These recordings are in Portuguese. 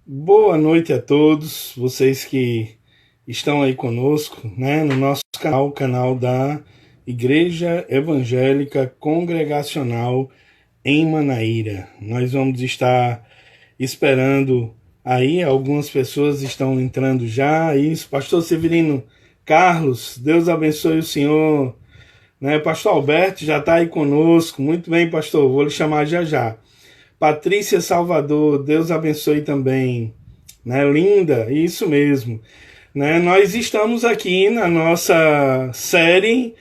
Boa noite a todos, vocês que estão aí conosco, né, no nosso canal, o canal da Igreja Evangélica Congregacional em Manaíra. Nós vamos estar esperando aí, algumas pessoas estão entrando já. Isso, Pastor Severino Carlos, Deus abençoe o senhor, né? Pastor Alberto já está aí conosco, muito bem, pastor, vou lhe chamar já já. Patrícia Salvador, Deus abençoe também, né? Linda, isso mesmo, né? Nós estamos aqui na nossa série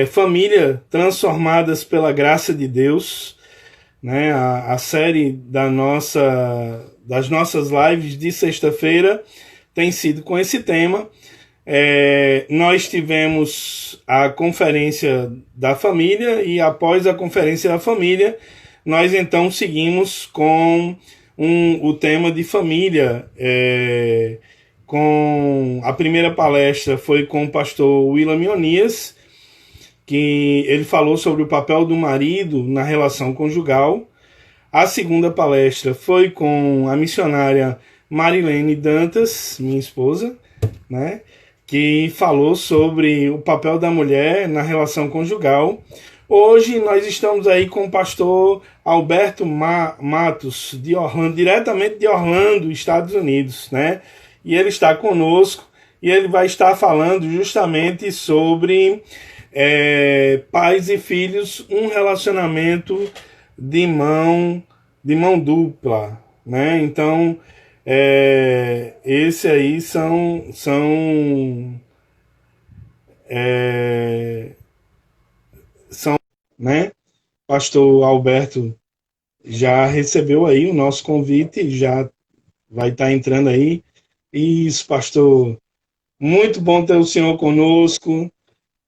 Família Transformadas pela Graça de Deus, né? A série das nossas lives de sexta-feira tem sido com esse tema. Nós tivemos a conferência da família e após a conferência da família nós então seguimos com o tema de família. Com a primeira palestra foi com o pastor William Onias, que ele falou sobre o papel do marido na relação conjugal. A segunda palestra foi com a missionária Marilene Dantas, minha esposa, né, que falou sobre o papel da mulher na relação conjugal. Hoje nós estamos aí com o pastor Alberto Matos, de Orlando, diretamente de Orlando, Estados Unidos, né? E ele está conosco e ele vai estar falando justamente sobre pais e filhos, um relacionamento de mão dupla, né? Então, esse aí são né? Pastor Alberto já recebeu aí o nosso convite, já vai estar entrando aí. Isso, pastor. Muito bom ter o senhor conosco.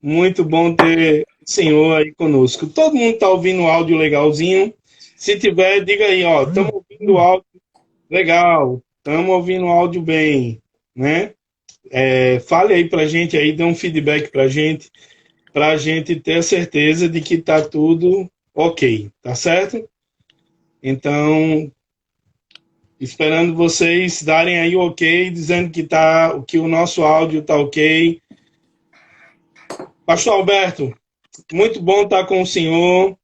Muito bom ter o senhor aí conosco. Todo mundo está ouvindo o áudio legalzinho? Se tiver, diga aí, ó. Estamos ouvindo o áudio legal. Estamos ouvindo o áudio bem, né? Fale aí pra gente aí, dê um feedback pra gente ter certeza de que tá tudo ok, tá certo? Então, esperando vocês darem aí o ok, dizendo que o nosso áudio tá ok. Pastor Alberto, muito bom estar com o senhor.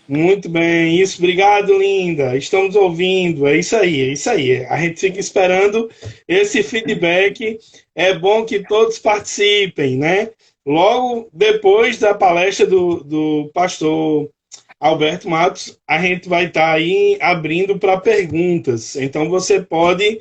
Muito bem, isso, obrigado, linda. Estamos ouvindo, é isso aí, é isso aí. A gente fica esperando esse feedback. É bom que todos participem, né? Logo depois da palestra do pastor Alberto Matos, a gente vai estar aí abrindo para perguntas. Então você pode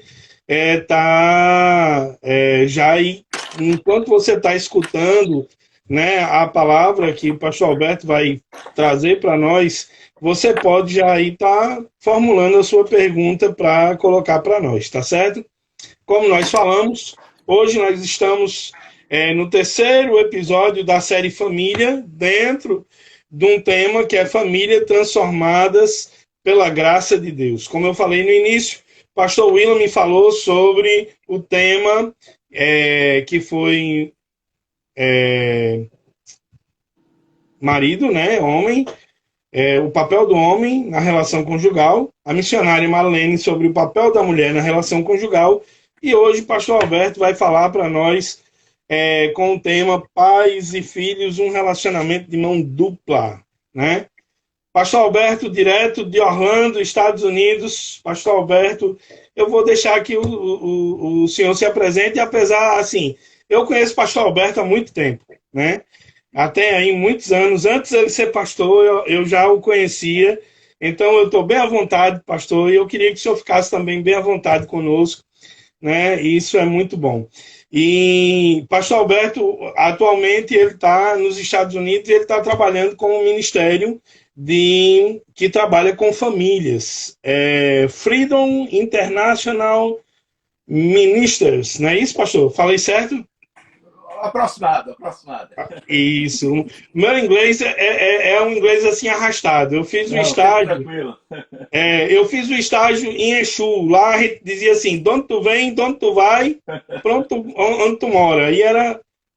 já aí, enquanto você está escutando, né, a palavra que o pastor Alberto vai trazer para nós, você pode já aí estar formulando a sua pergunta para colocar para nós, tá certo? Como nós falamos, hoje nós estamos no terceiro episódio da série Família, dentro de um tema que é Família Transformadas pela Graça de Deus. Como eu falei no início, o pastor William me falou sobre o tema que foi marido, né, homem, o papel do homem na relação conjugal, a missionária Marlene sobre o papel da mulher na relação conjugal, e hoje o pastor Alberto vai falar para nós com o tema pais e filhos, um relacionamento de mão dupla, né? Pastor Alberto, direto de Orlando, Estados Unidos. Pastor Alberto, eu vou deixar que o senhor se apresente, apesar, assim, eu conheço o pastor Alberto há muito tempo, né? Até aí, muitos anos, antes dele ser pastor, eu já o conhecia, então eu estou bem à vontade, pastor, e eu queria que o senhor ficasse também bem à vontade conosco, né? E isso é muito bom. E pastor Alberto, atualmente, ele está nos Estados Unidos e ele está trabalhando com um ministério que trabalha com famílias. Freedom International Ministers, não é isso, pastor? Falei certo? Aproximado. Isso. Meu inglês é um inglês assim arrastado. Eu fiz um estágio. Tranquilo. Eu fiz o estágio em Exu. Lá a gente dizia assim: de onde tu vem, de onde tu vai, pronto, onde tu mora.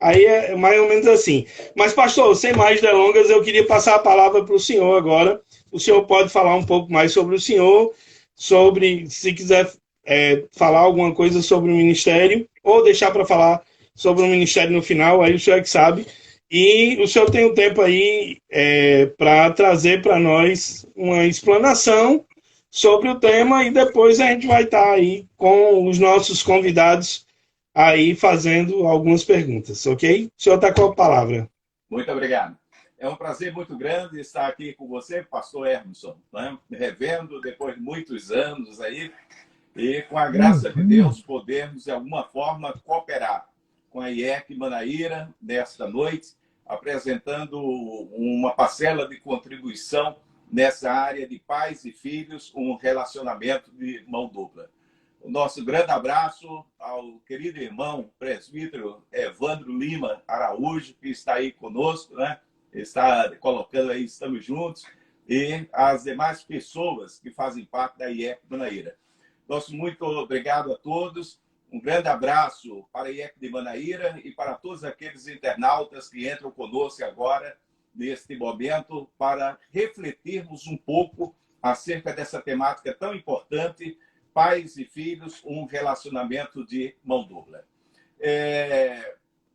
Aí é mais ou menos assim. Mas, pastor, sem mais delongas, eu queria passar a palavra para o senhor agora. O senhor pode falar um pouco mais sobre o senhor, se quiser falar alguma coisa sobre o ministério ou deixar para falar sobre o ministério no final, aí o senhor é que sabe. E o senhor tem um tempo aí para trazer para nós uma explanação sobre o tema e depois a gente vai estar aí com os nossos convidados aí fazendo algumas perguntas, ok? O senhor está com a palavra. Muito obrigado. É um prazer muito grande estar aqui com você, pastor Hermeson, né? Revendo depois de muitos anos aí, e com a graça de Deus podermos de alguma forma cooperar com a IEC Manaíra nesta noite, apresentando uma parcela de contribuição nessa área de pais e filhos, um relacionamento de mão dupla. O nosso grande abraço ao querido irmão presbítero Evandro Lima Araújo, que está aí conosco, né? Está colocando aí, estamos juntos, e as demais pessoas que fazem parte da IEC Manaíra. Nosso muito obrigado a todos. Um grande abraço para a IEC de Manaíra e para todos aqueles internautas que entram conosco agora, neste momento, para refletirmos um pouco acerca dessa temática tão importante, pais e filhos, um relacionamento de mão dupla.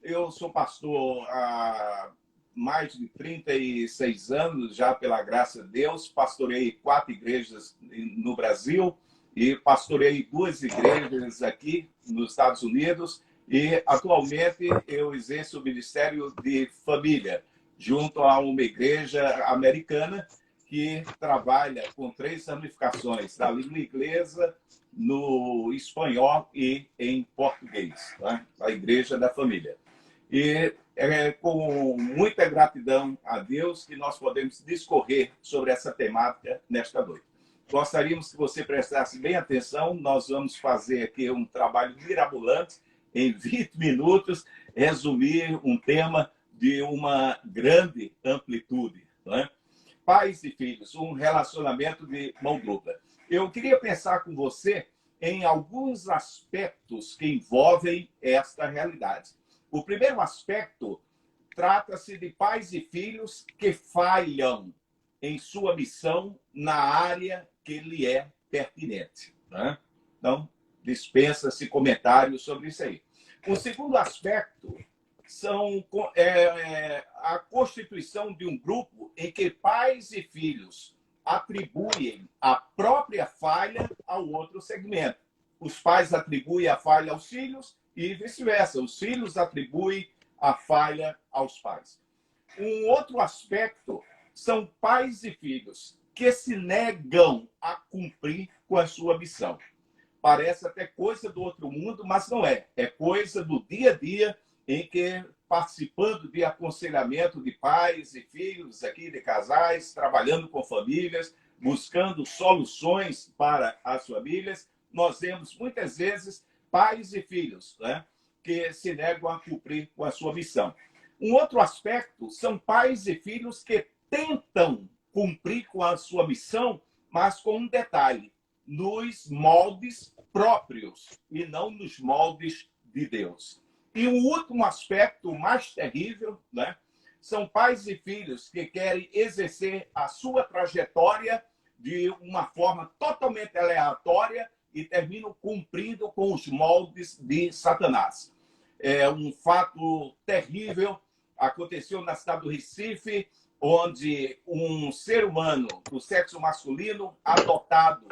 Eu sou pastor há mais de 36 anos, já pela graça de Deus. Pastorei 4 igrejas no Brasil e pastorei 2 igrejas aqui nos Estados Unidos. E, atualmente, eu exerço o Ministério de Família, junto a uma igreja americana que trabalha com 3 ramificações, da língua inglesa, no espanhol e em português, né? A Igreja da Família. E é com muita gratidão a Deus que nós podemos discorrer sobre essa temática nesta noite. Gostaríamos que você prestasse bem atenção. Nós vamos fazer aqui um trabalho mirabolante, em 20 minutos, resumir um tema de uma grande amplitude, né? Pais e filhos, um relacionamento de mão dupla. Eu queria pensar com você em alguns aspectos que envolvem esta realidade. O primeiro aspecto trata-se de pais e filhos que falham em sua missão na área que lhe é pertinente, né? Então, dispensa-se comentários sobre isso aí. O segundo aspecto são a constituição de um grupo em que pais e filhos atribuem a própria falha ao outro segmento. Os pais atribuem a falha aos filhos e vice-versa. Os filhos atribuem a falha aos pais. Um outro aspecto são pais e filhos que se negam a cumprir com a sua missão. Parece até coisa do outro mundo, mas não é. É coisa do dia a dia em que, participando de aconselhamento de pais e filhos aqui, de casais, trabalhando com famílias, buscando soluções para as famílias, nós vemos muitas vezes pais e filhos, né, que se negam a cumprir com a sua missão. Um outro aspecto são pais e filhos que tentam cumprir com a sua missão, mas com um detalhe: nos moldes próprios e não nos moldes de Deus. E um último aspecto mais terrível, né, são pais e filhos que querem exercer a sua trajetória de uma forma totalmente aleatória e terminam cumprindo com os moldes de Satanás. É um fato terrível, aconteceu na cidade do Recife, onde um ser humano do sexo masculino, adotado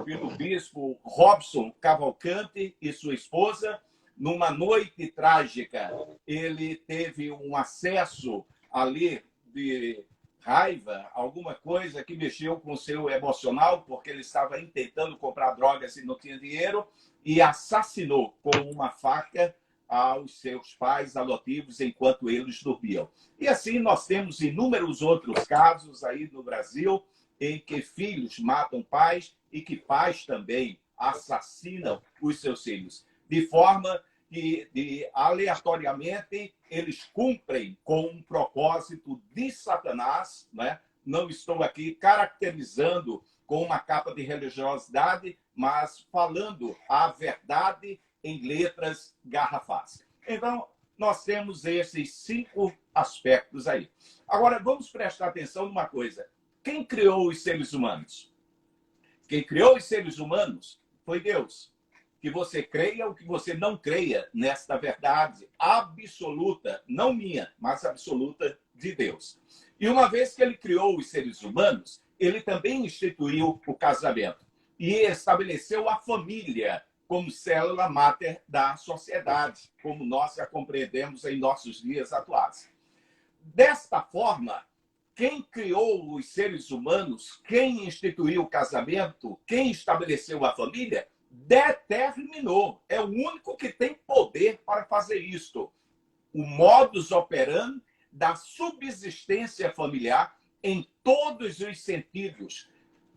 pelo bispo Robson Cavalcante e sua esposa, numa noite trágica, ele teve um acesso ali de raiva, alguma coisa que mexeu com o seu emocional, porque ele estava tentando comprar drogas e não tinha dinheiro, e assassinou com uma faca aos seus pais adotivos enquanto eles dormiam. E assim nós temos inúmeros outros casos aí no Brasil em que filhos matam pais e que pais também assassinam os seus filhos, de forma que aleatoriamente eles cumprem com um propósito de Satanás, né? Não estou aqui caracterizando com uma capa de religiosidade, mas falando a verdade em letras garrafais. Então, nós temos esses 5 aspectos aí. Agora, vamos prestar atenção numa coisa. Quem criou os seres humanos? Quem criou os seres humanos foi Deus. que você creia ou que você não creia nesta verdade absoluta, não minha, mas absoluta de Deus. E uma vez que ele criou os seres humanos, ele também instituiu o casamento e estabeleceu a família como célula máter da sociedade, como nós a compreendemos em nossos dias atuais. Desta forma, quem criou os seres humanos, quem instituiu o casamento, quem estabeleceu a família, determinou. É o único que tem poder para fazer isto. O modus operandi da subsistência familiar em todos os sentidos,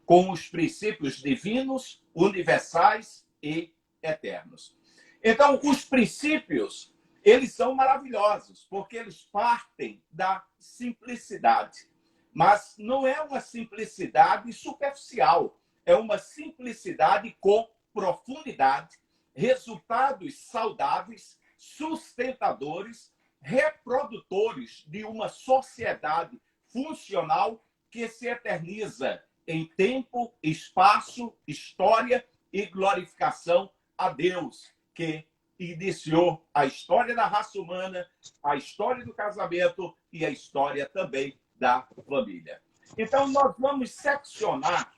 com os princípios divinos, universais e eternos. Então, os princípios, eles são maravilhosos, porque eles partem da simplicidade. Mas não é uma simplicidade superficial, é uma simplicidade com profundidade, resultados saudáveis, sustentadores, reprodutores de uma sociedade funcional que se eterniza em tempo, espaço, história e glorificação a Deus, que iniciou a história da raça humana, a história do casamento e a história também da família. Então, nós vamos seccionar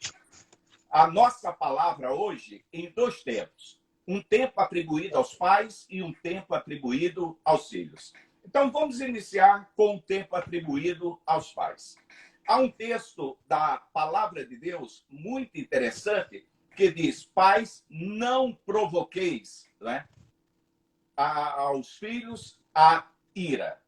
a nossa palavra hoje em dois tempos. Um tempo atribuído aos pais e um tempo atribuído aos filhos. Então, vamos iniciar com o tempo atribuído aos pais. Há um texto da Palavra de Deus muito interessante que diz: pais, não provoqueis, né, aos filhos a ira.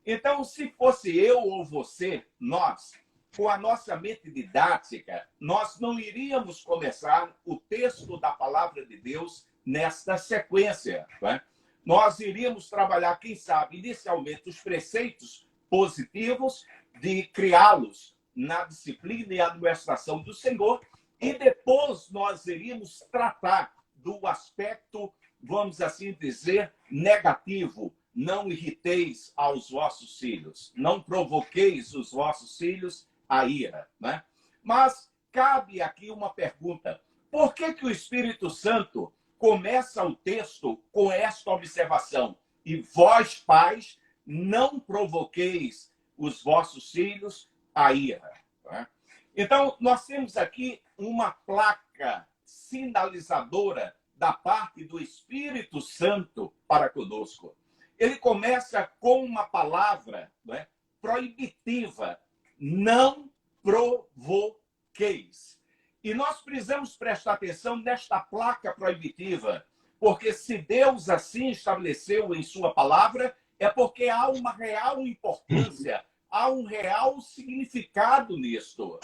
Então, se fosse eu ou você, nós, com a nossa mente didática, nós não iríamos começar o texto da Palavra de Deus nesta sequência, né? Nós iríamos trabalhar, quem sabe, inicialmente os preceitos positivos de criá-los na disciplina e administração do Senhor, e depois nós iríamos tratar do aspecto, vamos assim dizer, negativo. Não irriteis aos vossos filhos, não provoqueis os vossos filhos a ira, né? Mas cabe aqui uma pergunta: por que o Espírito Santo começa o texto com esta observação? E vós, pais, não provoqueis os vossos filhos a ira, né? Então, nós temos aqui uma placa sinalizadora da parte do Espírito Santo para conosco. Ele começa com uma palavra, né, proibitiva: não provoqueis. E nós precisamos prestar atenção nesta placa proibitiva, porque se Deus assim estabeleceu em sua palavra, é porque há uma real importância, há um real significado nisto.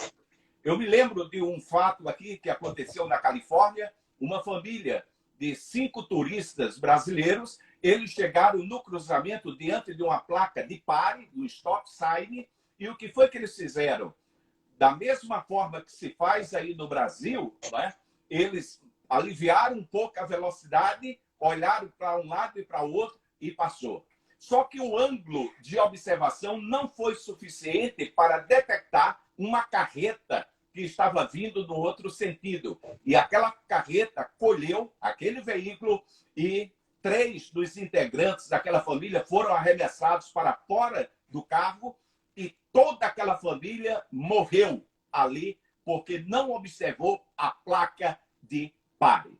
Eu me lembro de um fato aqui que aconteceu na Califórnia. Uma família de 5 turistas brasileiros, eles chegaram no cruzamento diante de uma placa de pare, do stop sign, e o que foi que eles fizeram? Da mesma forma que se faz aí no Brasil, né, eles aliviaram um pouco a velocidade, olharam para um lado e para o outro e passou. Só que o ângulo de observação não foi suficiente para detectar uma carreta que estava vindo no outro sentido. E aquela carreta colheu aquele veículo e 3 dos integrantes daquela família foram arremessados para fora do carro e toda aquela família morreu ali porque não observou a placa de pare.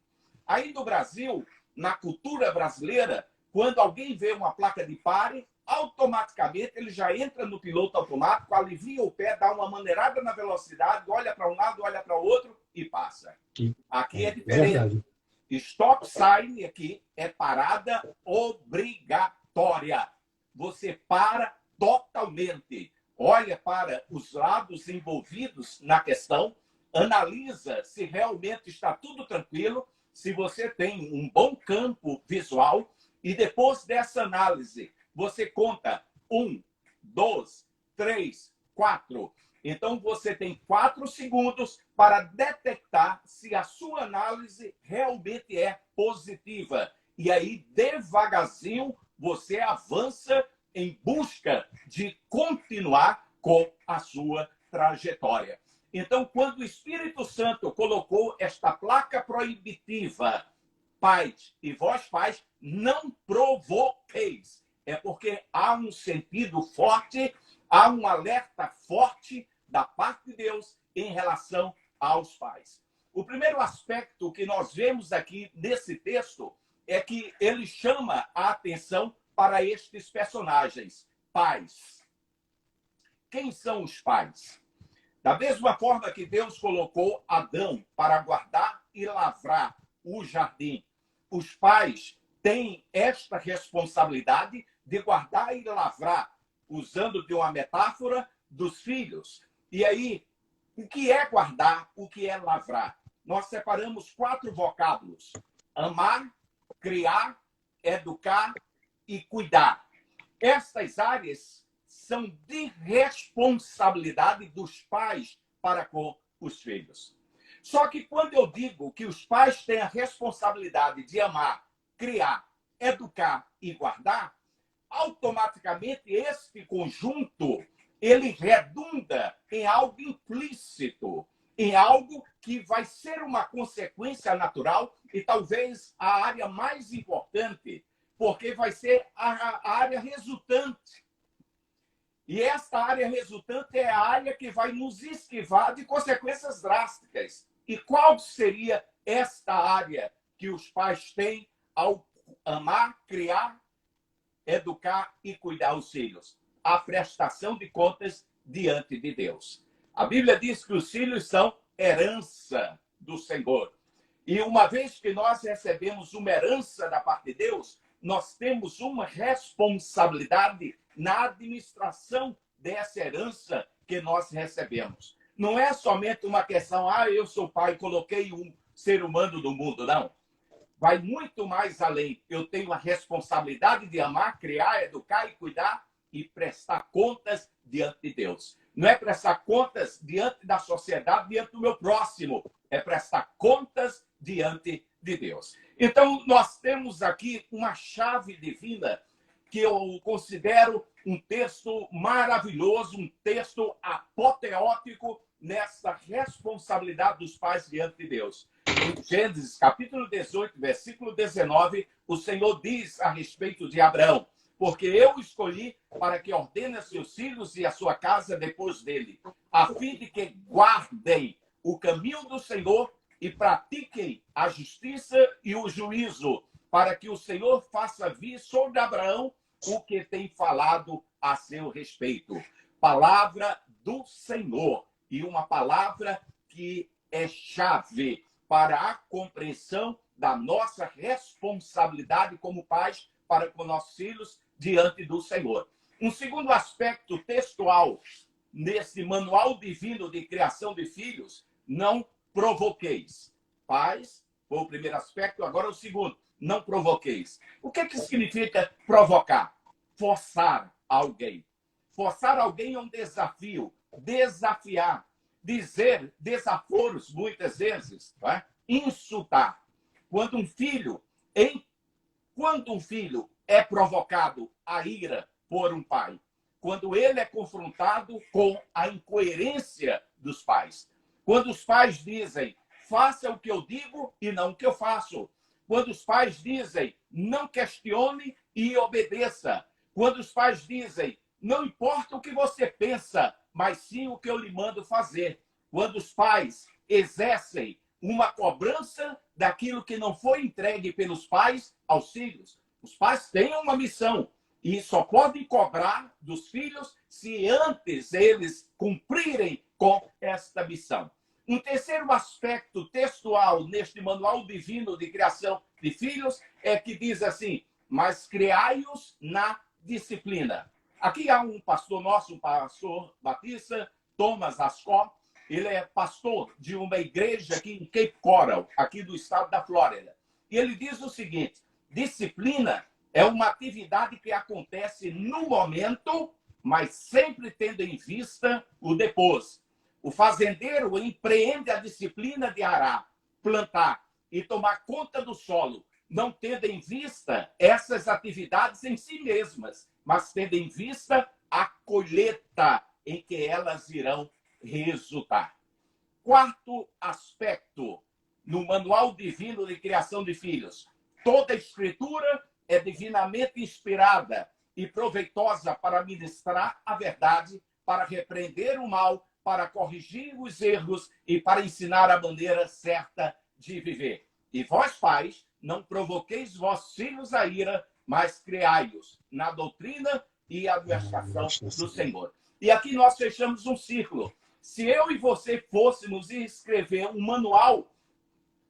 Aí no Brasil, na cultura brasileira, quando alguém vê uma placa de pare, automaticamente ele já entra no piloto automático, alivia o pé, dá uma maneirada na velocidade, olha para um lado, olha para o outro e passa. Aqui é diferente. Verdade. Stop sign aqui é parada obrigatória. Você para totalmente. Olha para os lados envolvidos na questão, analisa se realmente está tudo tranquilo, se você tem um bom campo visual, e depois dessa análise, você conta 1, 2, 3, 4. Então, você tem 4 segundos para detectar se a sua análise realmente é positiva. E aí, devagarzinho, você avança em busca de continuar com a sua trajetória. Então, quando o Espírito Santo colocou esta placa proibitiva pais, e vós, pais, não provoqueis. É porque há um sentido forte, há um alerta forte da parte de Deus em relação aos pais. O primeiro aspecto que nós vemos aqui nesse texto é que ele chama a atenção para estes personagens, pais. Quem são os pais? Da mesma forma que Deus colocou Adão para guardar e lavrar o jardim, os pais têm esta responsabilidade de guardar e lavrar, usando de uma metáfora, dos filhos. E aí, o que é guardar, o que é lavrar? Nós separamos 4 vocábulos: amar, criar, educar e cuidar. Estas áreas são de responsabilidade dos pais para com os filhos. Só que quando eu digo que os pais têm a responsabilidade de amar, criar, educar e guardar, automaticamente este conjunto ele redunda em algo implícito, em algo que vai ser uma consequência natural e talvez a área mais importante, porque vai ser a área resultante. E esta área resultante é a área que vai nos esquivar de consequências drásticas. E qual seria esta área que os pais têm ao amar, criar, educar e cuidar os filhos? A prestação de contas diante de Deus. A Bíblia diz que os filhos são herança do Senhor. E uma vez que nós recebemos uma herança da parte de Deus, nós temos uma responsabilidade na administração dessa herança que nós recebemos. Não é somente uma questão, eu sou pai, coloquei um ser humano no mundo, não. Vai muito mais além. Eu tenho a responsabilidade de amar, criar, educar e cuidar e prestar contas diante de Deus. Não é prestar contas diante da sociedade, diante do meu próximo. É prestar contas diante de Deus. Então, nós temos aqui uma chave divina que eu considero um texto maravilhoso, um texto apoteótico nessa responsabilidade dos pais diante de Deus. Em Gênesis, capítulo 18, versículo 19, o Senhor diz a respeito de Abraão: porque eu escolhi para que ordene a seus filhos e a sua casa depois dele, a fim de que guardem o caminho do Senhor e pratiquem a justiça e o juízo, para que o Senhor faça vir sobre Abraão o que tem falado a seu respeito. Palavra do Senhor, e uma palavra que é chave para a compreensão da nossa responsabilidade como pais para com nossos filhos diante do Senhor. Um segundo aspecto textual nesse manual divino de criação de filhos: não provoqueis. Pais, foi o primeiro aspecto, agora o segundo: não provoqueis. O que significa provocar? Forçar alguém. Forçar alguém é um desafio, desafiar, dizer desaforos, muitas vezes, né? Insultar. Quando um filho é provocado à ira por um pai, quando ele é confrontado com a incoerência dos pais, quando os pais dizem, faça o que eu digo e não o que eu faço, quando os pais dizem, não questione e obedeça, quando os pais dizem, não importa o que você pensa, mas sim o que eu lhe mando fazer, quando os pais exercem uma cobrança daquilo que não foi entregue pelos pais aos filhos. Os pais têm uma missão e só podem cobrar dos filhos se antes eles cumprirem com esta missão. Um terceiro aspecto textual neste manual divino de criação de filhos é que diz assim: mas criai-os na disciplina. Aqui há um pastor nosso, um pastor batista, Thomas Ascott. Ele é pastor de uma igreja aqui em Cape Coral, aqui do estado da Flórida. E ele diz o seguinte: disciplina é uma atividade que acontece no momento, mas sempre tendo em vista o depois. O fazendeiro empreende a disciplina de arar, plantar e tomar conta do solo, não tendo em vista essas atividades em si mesmas, mas tendo em vista a colheita em que elas irão resultar. Quarto aspecto no Manual Divino de Criação de Filhos: Toda a Escritura é divinamente inspirada e proveitosa para ministrar a verdade, para repreender o mal, para corrigir os erros e para ensinar a maneira certa de viver. E vós, pais, não provoqueis vossos filhos a ira, mas criai-os na doutrina e admoestação do Senhor. E aqui nós fechamos um ciclo. Se eu e você fôssemos escrever um manual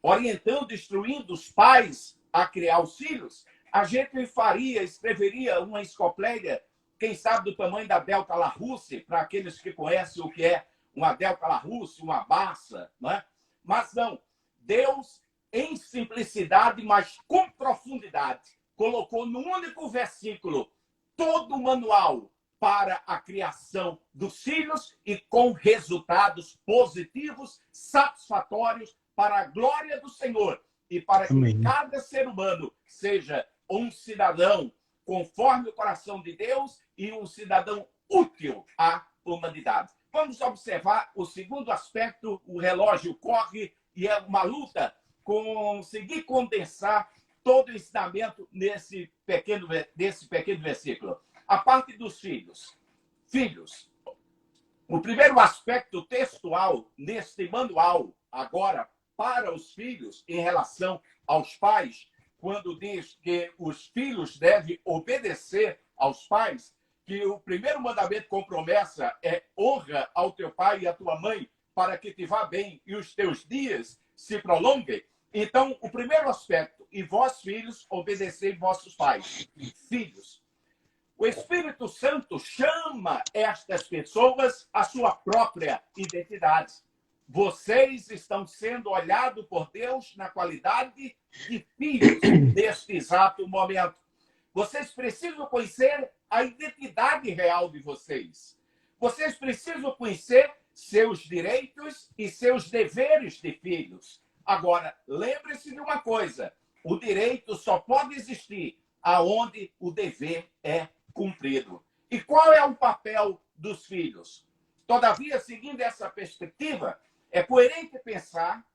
orientando, instruindo os pais a criar os filhos, a gente escreveria uma enciclopédia, quem sabe do tamanho da Delta Larousse, para aqueles que conhecem o que é uma Delta Larousse, uma Barça, não é? Mas não, Deus, em simplicidade, mas com profundidade, colocou num único versículo todo o manual para a criação dos filhos e com resultados positivos, satisfatórios para a glória do Senhor e para que cada ser humano seja um cidadão conforme o coração de Deus e um cidadão útil à humanidade. Vamos observar o segundo aspecto, o relógio corre e é uma luta conseguir condensar todo o ensinamento nesse pequeno versículo. A parte dos filhos. Filhos. O primeiro aspecto textual neste manual, agora, para os filhos, em relação aos pais, quando diz que os filhos devem obedecer aos pais, que o primeiro mandamento com promessa é honra ao teu pai e à tua mãe, para que te vá bem e os teus dias se prolonguem. Então, o primeiro aspecto, e vós, filhos, obedecei vossos pais. Filhos. O Espírito Santo chama estas pessoas à sua própria identidade. Vocês estão sendo olhados por Deus na qualidade de filhos neste exato momento. Vocês precisam conhecer a identidade real de vocês. Vocês precisam conhecer seus direitos e seus deveres de filhos. Agora, lembre-se de uma coisa: o direito só pode existir aonde o dever é cumprido. E qual é o papel dos filhos? Todavia, seguindo essa perspectiva, é coerente pensar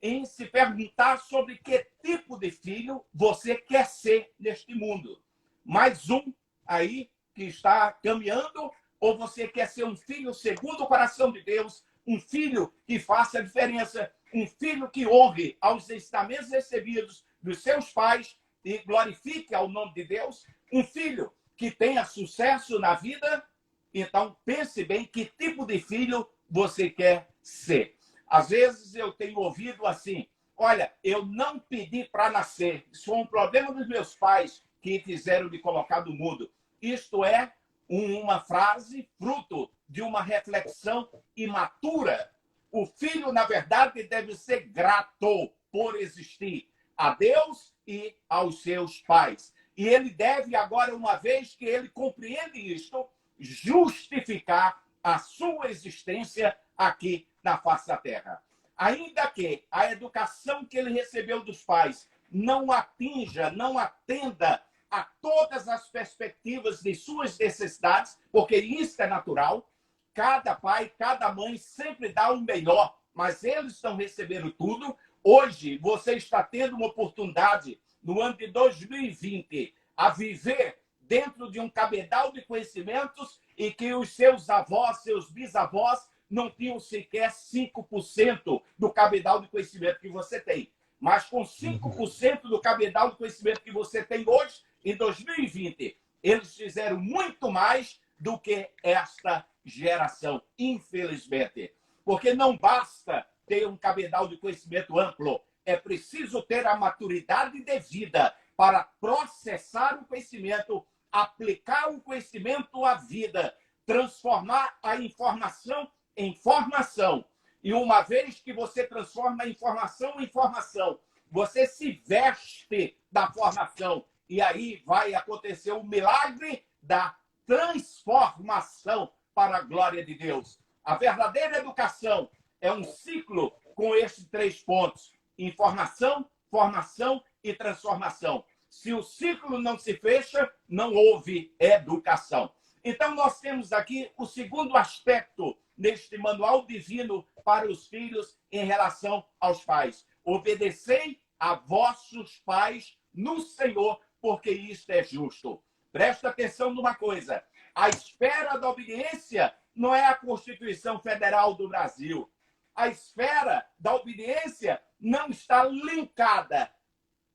em se perguntar sobre que tipo de filho você quer ser neste mundo. Mais um aí que está caminhando, ou você quer ser um filho segundo o coração de Deus, um filho que faça a diferença, um filho que honre aos ensinamentos recebidos dos seus pais e glorifique ao nome de Deus, um filho que tenha sucesso na vida. Então, pense bem que tipo de filho você quer ser. Às vezes eu tenho ouvido assim: olha, eu não pedi para nascer, isso foi um problema dos meus pais que fizeram me colocar no mundo. Isto é uma frase fruto de uma reflexão imatura. O filho, na verdade, deve ser grato por existir a Deus e aos seus pais. E ele deve, agora, uma vez que ele compreende isto, justificar a sua existência aqui na face da terra. Ainda que a educação que ele recebeu dos pais não atinja, não atenda a todas as perspectivas de suas necessidades, porque isso é natural, cada pai, cada mãe sempre dá o melhor, mas eles estão recebendo tudo. Hoje, você está tendo uma oportunidade, no ano de 2020, a viver dentro de um cabedal de conhecimentos e que os seus avós, seus bisavós, não tinham sequer 5% do cabedal de conhecimento que você tem. Mas com 5% do cabedal de conhecimento que você tem hoje, em 2020, eles fizeram muito mais do que esta geração, infelizmente. Porque não basta ter um cabedal de conhecimento amplo, é preciso ter a maturidade devida para processar o conhecimento, aplicar o conhecimento à vida, transformar a informação em formação. E uma vez que você transforma a informação em formação, você se veste da formação. E aí vai acontecer o milagre da transformação para a glória de Deus. A verdadeira educação é um ciclo com esses 3 pontos: informação, formação e transformação. Se o ciclo não se fecha, não houve educação. Então, nós temos aqui o segundo aspecto neste manual divino para os filhos em relação aos pais. Obedecei a vossos pais no Senhor, porque isto é justo. Presta atenção numa coisa. A esfera da obediência não é a Constituição Federal do Brasil. A esfera da obediência não está linkada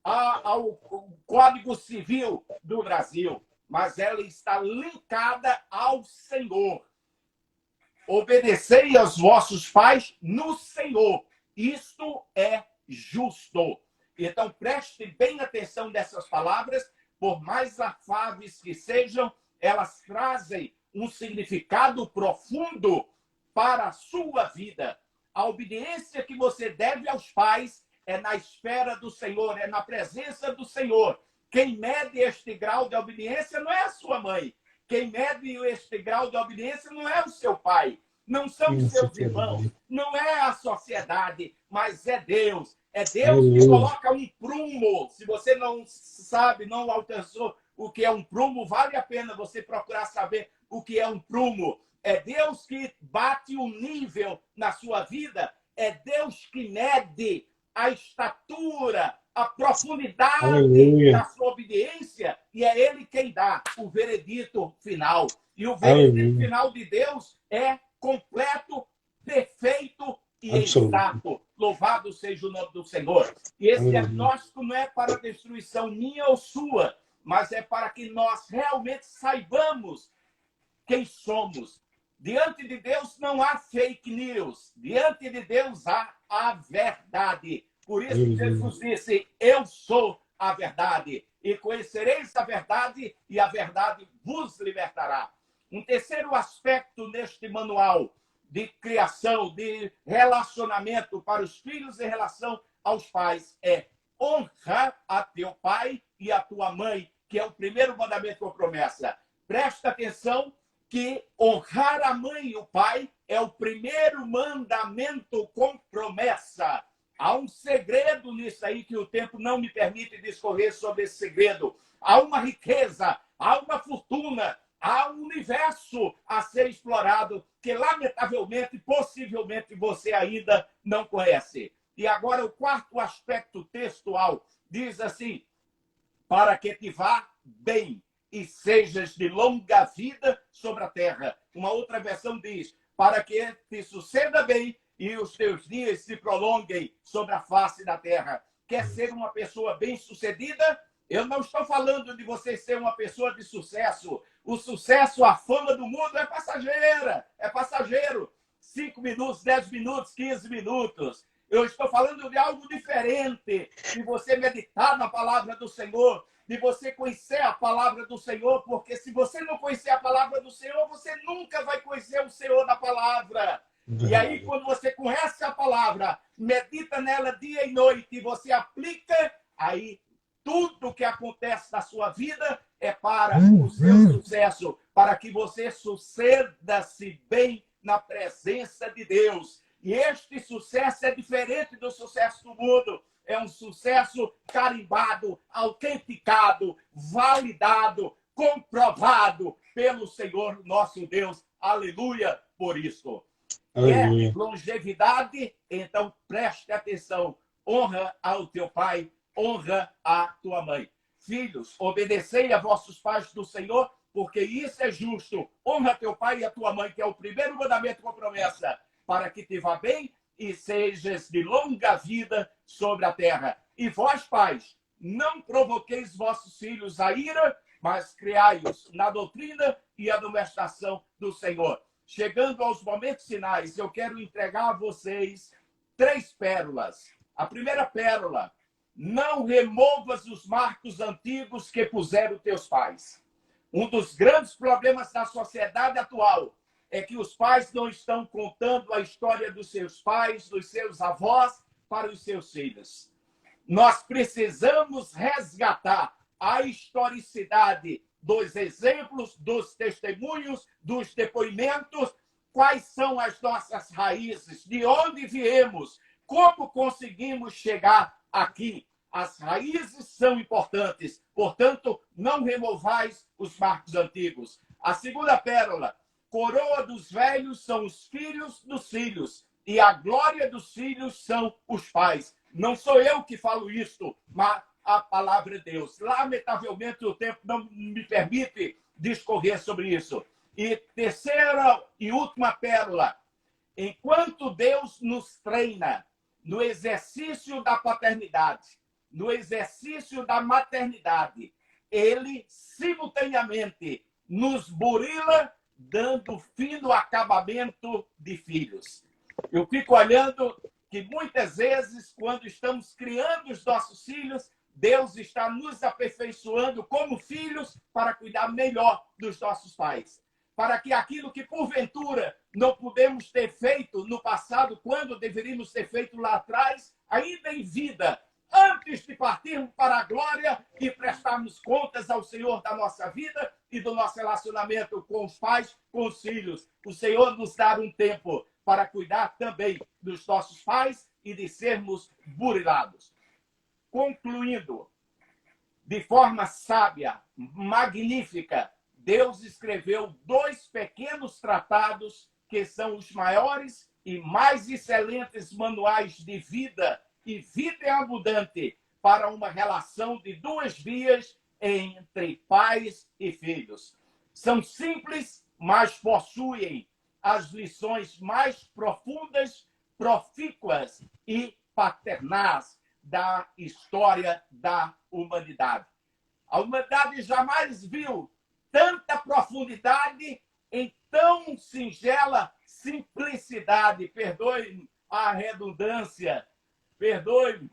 ao Código Civil do Brasil, mas ela está linkada ao Senhor. Obedecei aos vossos pais no Senhor. Isto é justo. Então, preste bem atenção nessas palavras, por mais afáveis que sejam, elas trazem um significado profundo para a sua vida. A obediência que você deve aos pais é na esfera do Senhor, é na presença do Senhor. Quem mede este grau de obediência não é a sua mãe. Quem mede este grau de obediência não é o seu pai. Não são os seus irmãos. Não é a sociedade, mas é Deus. É Deus que coloca um prumo. Se você não sabe, não alcançou o que é um prumo, vale a pena você procurar saber o que é um prumo. É Deus que bate o nível na sua vida. É Deus que mede a estatura, a profundidade da sua obediência. E é Ele quem dá o veredito final. E o veredito final de Deus é completo, perfeito e exato. Louvado seja o nome do Senhor. E esse diagnóstico não é para destruição minha ou sua, mas é para que nós realmente saibamos quem somos. Diante de Deus não há fake news. Diante de Deus há a verdade. Por isso Jesus disse, eu sou a verdade. E conhecereis a verdade, e a verdade vos libertará. Um terceiro aspecto neste manual de criação, de relacionamento para os filhos em relação aos pais é honrar a teu pai e a tua mãe, que é o primeiro mandamento com promessa. Presta atenção que honrar a mãe e o pai é o primeiro mandamento com promessa. Há um segredo nisso aí que o tempo não me permite discorrer sobre esse segredo. Há uma riqueza, há uma fortuna, há um universo a ser explorado que, lamentavelmente, possivelmente, você ainda não conhece. E agora o quarto aspecto textual diz assim, para que te vá bem e sejas de longa vida sobre a terra. Uma outra versão diz, para que te suceda bem e os teus dias se prolonguem sobre a face da terra. Quer ser uma pessoa bem-sucedida? Eu não estou falando de você ser uma pessoa de sucesso. O sucesso, a fama do mundo é passageira, é passageiro. 5 minutos, 10 minutos, 15 minutos. Eu estou falando de algo diferente, de você meditar na palavra do Senhor, de você conhecer a palavra do Senhor, porque se você não conhecer a palavra do Senhor, você nunca vai conhecer o Senhor na palavra. E aí, quando você conhece a palavra, medita nela dia e noite, e você aplica, aí tudo que acontece na sua vida é para o seu sucesso, para que você suceda-se bem na presença de Deus. E este sucesso é diferente do sucesso do mundo. É um sucesso carimbado, autenticado, validado, comprovado pelo Senhor nosso Deus. Aleluia por isso. Quer longevidade? Então preste atenção. Honra ao teu pai, honra a tua mãe. Filhos, obedecei a vossos pais do Senhor, porque isso é justo. Honra teu pai e a tua mãe, que é o primeiro mandamento com promessa, para que te vá bem e sejas de longa vida sobre a terra. E vós, pais, não provoqueis vossos filhos a ira, mas criai-os na doutrina e admoestação do Senhor. Chegando aos momentos finais, eu quero entregar a vocês 3 pérolas. A primeira pérola, não removas os marcos antigos que puseram teus pais. Um dos grandes problemas da sociedade atual é que os pais não estão contando a história dos seus pais, dos seus avós, para os seus filhos. Nós precisamos resgatar a historicidade dos exemplos, dos testemunhos, dos depoimentos, quais são as nossas raízes, de onde viemos, como conseguimos chegar aqui. As raízes são importantes, portanto, não removais os marcos antigos. A segunda pérola, coroa dos velhos são os filhos dos filhos, e a glória dos filhos são os pais. Não sou eu que falo isto, mas a palavra de Deus. Lamentavelmente, o tempo não me permite discorrer sobre isso. E terceira e última pérola. Enquanto Deus nos treina no exercício da paternidade, no exercício da maternidade, Ele simultaneamente nos burila, dando fino acabamento de filhos. Eu fico olhando que muitas vezes, quando estamos criando os nossos filhos, Deus está nos aperfeiçoando como filhos para cuidar melhor dos nossos pais. Para que aquilo que, porventura, não pudemos ter feito no passado, quando deveríamos ter feito lá atrás, ainda em vida, antes de partirmos para a glória e prestarmos contas ao Senhor da nossa vida e do nosso relacionamento com os pais, com os filhos. O Senhor nos dá um tempo para cuidar também dos nossos pais e de sermos burilados. Concluindo, de forma sábia, magnífica, Deus escreveu 2 pequenos tratados que são os maiores e mais excelentes manuais de vida e vida abundante para uma relação de 2 vias entre pais e filhos. São simples, mas possuem as lições mais profundas, profícuas e paternais da história da humanidade. A humanidade jamais viu tanta profundidade em tão singela simplicidade. Perdoe a redundância, perdoe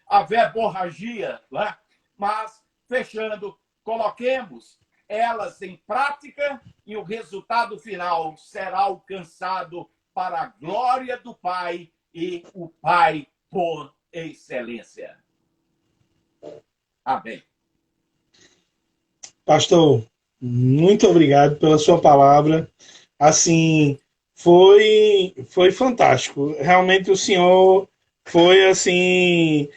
a verborragia, né? Mas, fechando, coloquemos elas em prática e o resultado final será alcançado para a glória do Pai e o Pai por excelência. Amém. Pastor, muito obrigado pela sua palavra. Assim, foi fantástico. Realmente o senhor foi assim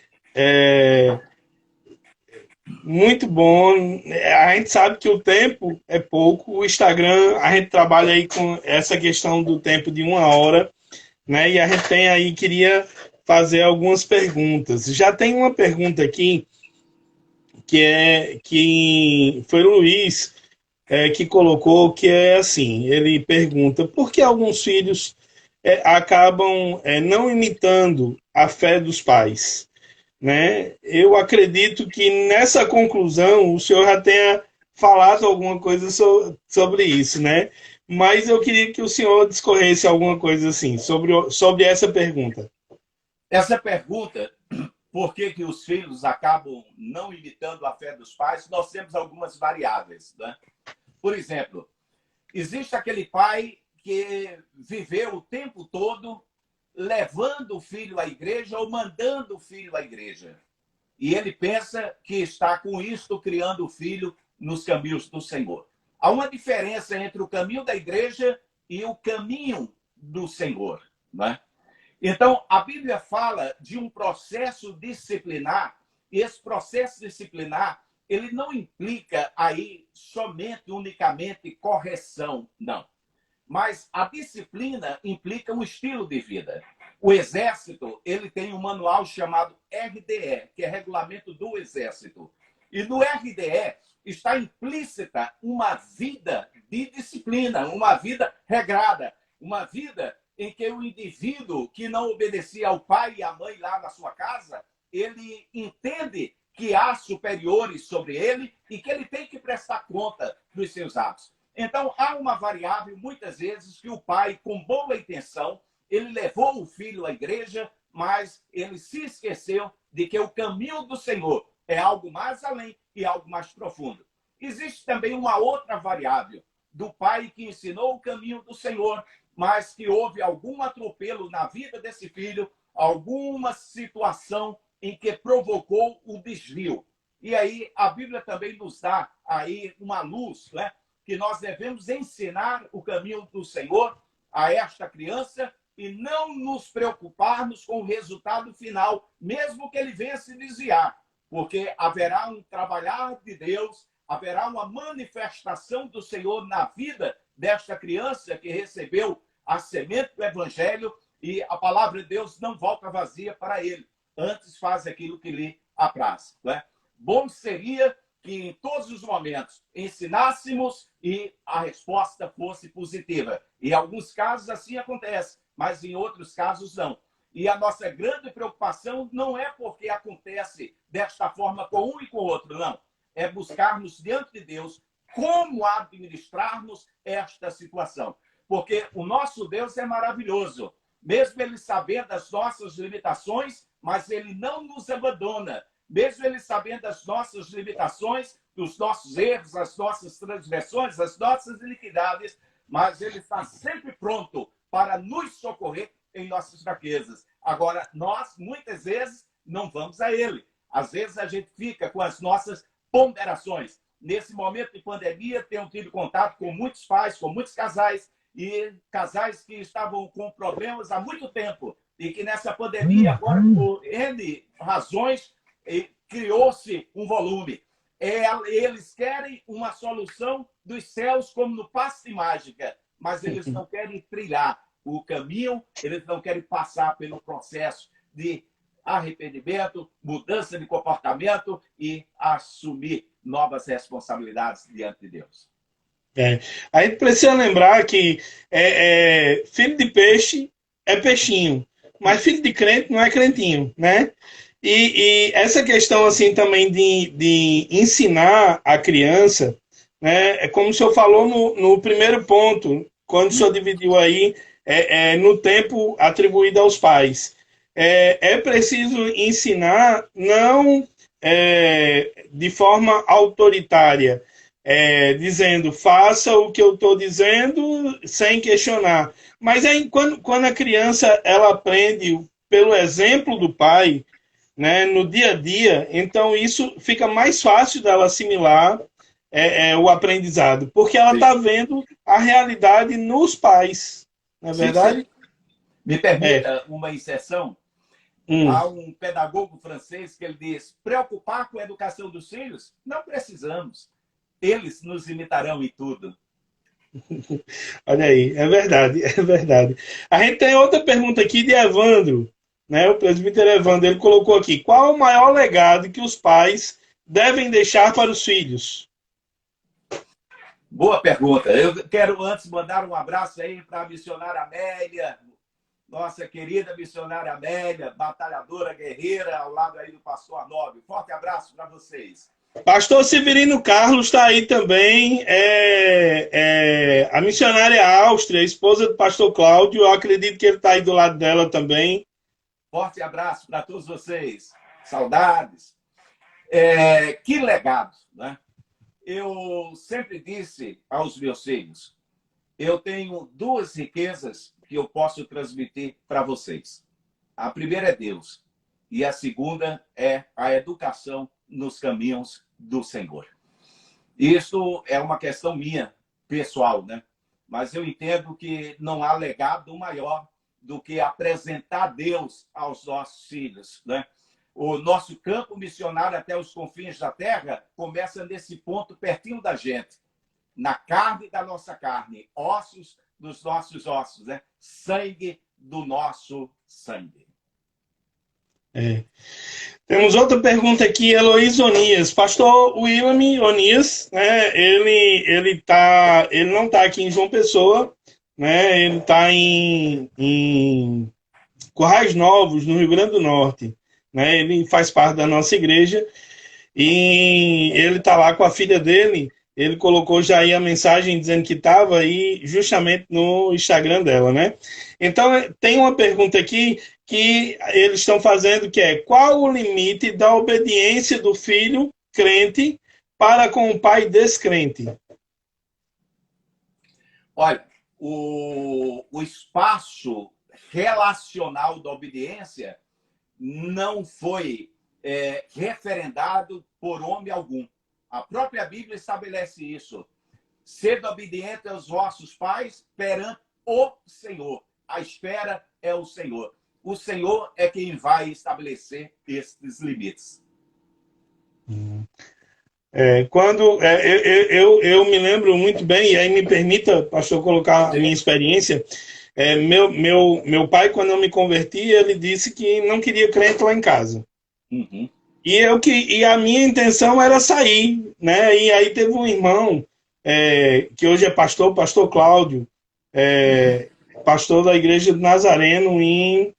muito bom. A gente sabe que o tempo é pouco. O Instagram, a gente trabalha aí com essa questão do tempo de 1 hora, né? E a gente tem aí, queria fazer algumas perguntas. Já tem uma pergunta aqui que foi o Luiz que colocou, que é assim, ele pergunta por que alguns filhos acabam não imitando a fé dos pais, né? Eu acredito que nessa conclusão o senhor já tenha falado alguma coisa sobre isso, né? Mas eu queria que o senhor discorresse alguma coisa assim sobre essa pergunta. Essa pergunta, por que os filhos acabam não imitando a fé dos pais, nós temos algumas variáveis, né? Por exemplo, existe aquele pai que viveu o tempo todo levando o filho à igreja ou mandando o filho à igreja. E ele pensa que está com isto criando o filho nos caminhos do Senhor. Há uma diferença entre o caminho da igreja e o caminho do Senhor, né? Então, a Bíblia fala de um processo disciplinar, e esse processo disciplinar, ele não implica aí somente, unicamente, correção, não. Mas a disciplina implica um estilo de vida. O Exército, ele tem um manual chamado RDE, que é Regulamento do Exército. E no RDE está implícita uma vida de disciplina, uma vida regrada, uma vida em que o indivíduo que não obedecia ao pai e à mãe lá na sua casa, ele entende que há superiores sobre ele e que ele tem que prestar conta dos seus atos. Então, há uma variável, muitas vezes, que o pai, com boa intenção, ele levou o filho à igreja, mas ele se esqueceu de que o caminho do Senhor é algo mais além e algo mais profundo. Existe também uma outra variável do pai que ensinou o caminho do Senhor, mas que houve algum atropelo na vida desse filho, alguma situação em que provocou o desvio. E aí a Bíblia também nos dá aí uma luz, né? Que nós devemos ensinar o caminho do Senhor a esta criança e não nos preocuparmos com o resultado final, mesmo que ele venha se desviar, porque haverá um trabalhar de Deus, haverá uma manifestação do Senhor na vida desta criança que recebeu a semente do Evangelho, e a palavra de Deus não volta vazia para ele, antes faz aquilo que lhe apraz, né? bom seria que em todos os momentos ensinássemos e a resposta fosse positiva. Em alguns casos assim acontece, mas em outros casos não. E a nossa grande preocupação não é porque acontece desta forma com um e com o outro, não. É buscarmos diante de Deus como administrarmos esta situação. Porque o nosso Deus é maravilhoso. Mesmo Ele sabendo das nossas limitações, mas Ele não nos abandona. Mesmo Ele sabendo das nossas limitações, dos nossos erros, as nossas transgressões, as nossas iniquidades, mas Ele está sempre pronto para nos socorrer em nossas fraquezas. Agora, nós, muitas vezes, não vamos a Ele. Às vezes, a gente fica com as nossas ponderações. Nesse momento de pandemia, tenho tido contato com muitos pais, com muitos casais, e casais que estavam com problemas há muito tempo, e que nessa pandemia, agora, por N razões, criou-se um volume. Eles querem uma solução dos céus, como no passe de mágica, mas eles não querem trilhar o caminho, eles não querem passar pelo processo de arrependimento, mudança de comportamento e assumir novas responsabilidades diante de Deus. A gente precisa lembrar que filho de peixe é peixinho, mas filho de crente não é crentinho, né? E essa questão assim também de ensinar a criança, né? É como o senhor falou no primeiro ponto, quando o senhor dividiu aí no tempo atribuído aos pais. É preciso ensinar não de forma autoritária, dizendo faça o que eu estou dizendo sem questionar. Mas quando a criança ela aprende pelo exemplo do pai, né, no dia a dia, então isso fica mais fácil dela assimilar o aprendizado, porque ela está vendo a realidade nos pais, não é verdade? Sim. Me permita uma inserção. Há um pedagogo francês que ele diz: preocupar com a educação dos filhos? Não precisamos. Eles nos imitarão em tudo. Olha aí, é verdade, é verdade. A gente tem outra pergunta aqui de Evandro, né? O presbítero Evandro, ele colocou aqui: qual o maior legado que os pais devem deixar para os filhos? Boa pergunta. Eu quero antes mandar um abraço aí para a missionária Amélia, nossa querida missionária Amélia, batalhadora, guerreira, ao lado aí do pastor Anóbio. Forte abraço para vocês. Pastor Severino Carlos está aí também, a missionária Áustria, esposa do pastor Cláudio, eu acredito que ele está aí do lado dela também. Forte abraço para todos vocês. Saudades. Que legado, né? Eu sempre disse aos meus filhos, eu tenho duas riquezas que eu posso transmitir para vocês. A primeira é Deus e a segunda é a educação nos caminhos do Senhor. Isso é uma questão minha, pessoal, né? Mas eu entendo que não há legado maior do que apresentar Deus aos nossos filhos, né? O nosso campo missionário até os confins da terra começa nesse ponto pertinho da gente, na carne da nossa carne, ossos dos nossos ossos, né? Sangue do nosso sangue. Temos outra pergunta aqui, Heloís Onias. Pastor William Onias, né? Ele não está aqui em João Pessoa, né? Ele está em Currais Novos, no Rio Grande do Norte. Né? Ele faz parte da nossa igreja e ele está lá com a filha dele. Ele colocou já aí a mensagem dizendo que estava aí justamente no Instagram dela, né? Então, tem uma pergunta aqui que eles estão fazendo, que é: qual o limite da obediência do filho crente para com o pai descrente? Olha, o espaço relacional da obediência não foi referendado por homem algum. A própria Bíblia estabelece isso. Sede obediente aos vossos pais perante o Senhor. A espera é o Senhor. O Senhor é quem vai estabelecer esses limites. Eu me lembro muito bem, e aí me permita, pastor, colocar a minha experiência. Meu pai, quando eu me converti, ele disse que não queria crente lá em casa. Uhum. E a minha intenção era sair, né? E aí teve um irmão que hoje é pastor, pastor Cláudio, é, pastor da igreja do Nazareno em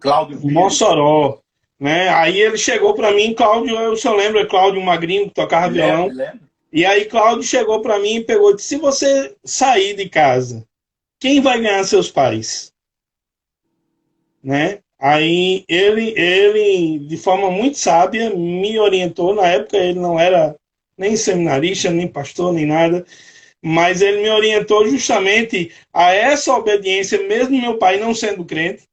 Cláudio Pires. Mossoró, né? Aí ele chegou para mim, Cláudio, eu só lembro, é Cláudio Magrinho que tocava Me lembro, violão. me lembro. E aí Cláudio chegou para mim e pegou e disse: se você sair de casa, quem vai ganhar seus pais, né? Aí ele, de forma muito sábia, me orientou. Na época ele não era nem seminarista, nem pastor, nem nada, mas ele me orientou justamente a essa obediência, mesmo meu pai não sendo crente,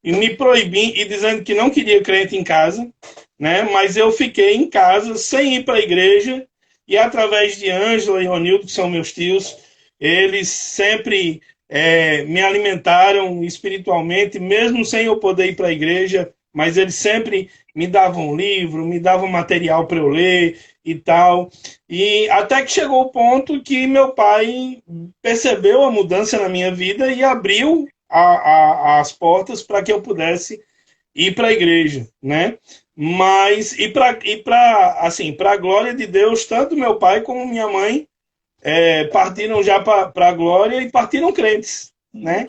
e me proibindo e dizendo que não queria crente em casa, né? Mas eu fiquei em casa sem ir para a igreja e através de Ângela e Ronildo, que são meus tios, eles sempre me alimentaram espiritualmente, mesmo sem eu poder ir para a igreja, mas eles sempre me davam livro, me davam material para eu ler e tal. E até que chegou o ponto que meu pai percebeu a mudança na minha vida e abriu as portas para que eu pudesse ir para a igreja, né? Mas para assim, para a glória de Deus, tanto meu pai como minha mãe partiram já para a glória e partiram crentes, né?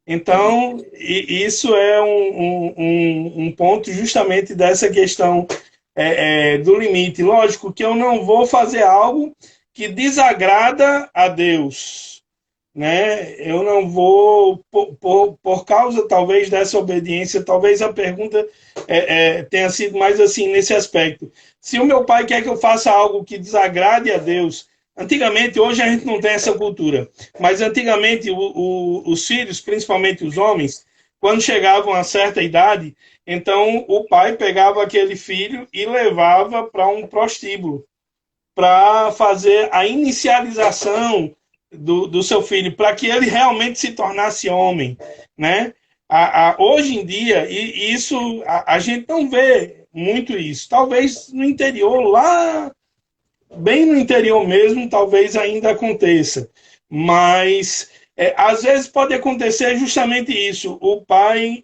Então, isso é um ponto justamente dessa questão do limite. Lógico que eu não vou fazer algo que desagrada a Deus, né? Eu não vou, por causa talvez dessa obediência, talvez a pergunta tenha sido mais assim nesse aspecto. Se o meu pai quer que eu faça algo que desagrade a Deus, antigamente, hoje a gente não tem essa cultura, mas antigamente os filhos, principalmente os homens, quando chegavam a certa idade, então o pai pegava aquele filho e levava para um prostíbulo para fazer a inicialização do seu filho, para que ele realmente se tornasse homem, né? Hoje em dia, e isso a gente não vê muito isso. Talvez no interior, lá, bem no interior mesmo, talvez ainda aconteça. Mas às vezes pode acontecer justamente isso: o pai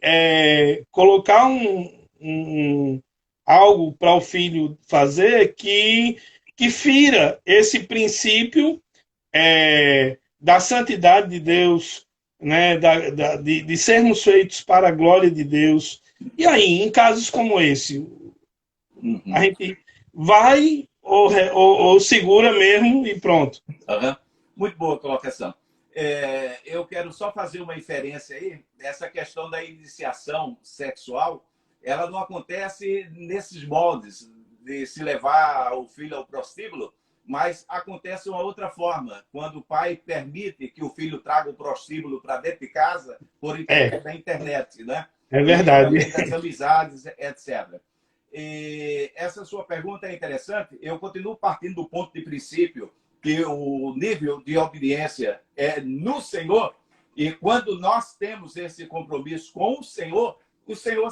colocar algo para o filho fazer que fira esse princípio da santidade de Deus, né, de sermos feitos para a glória de Deus. E aí, em casos como esse, a gente vai ou segura mesmo e pronto. Uhum. Muito boa colocação. Eu quero só fazer uma inferência aí. Essa questão da iniciação sexual, ela não acontece nesses moldes de se levar o filho ao prostíbulo, mas acontece uma outra forma, quando o pai permite que o filho traga o prostíbulo para dentro de casa por intermédio da internet, né? É E verdade. também das amizades, etc. E essa sua pergunta é interessante. Eu continuo partindo do ponto de princípio que o nível de obediência é no Senhor, e quando nós temos esse compromisso com o Senhor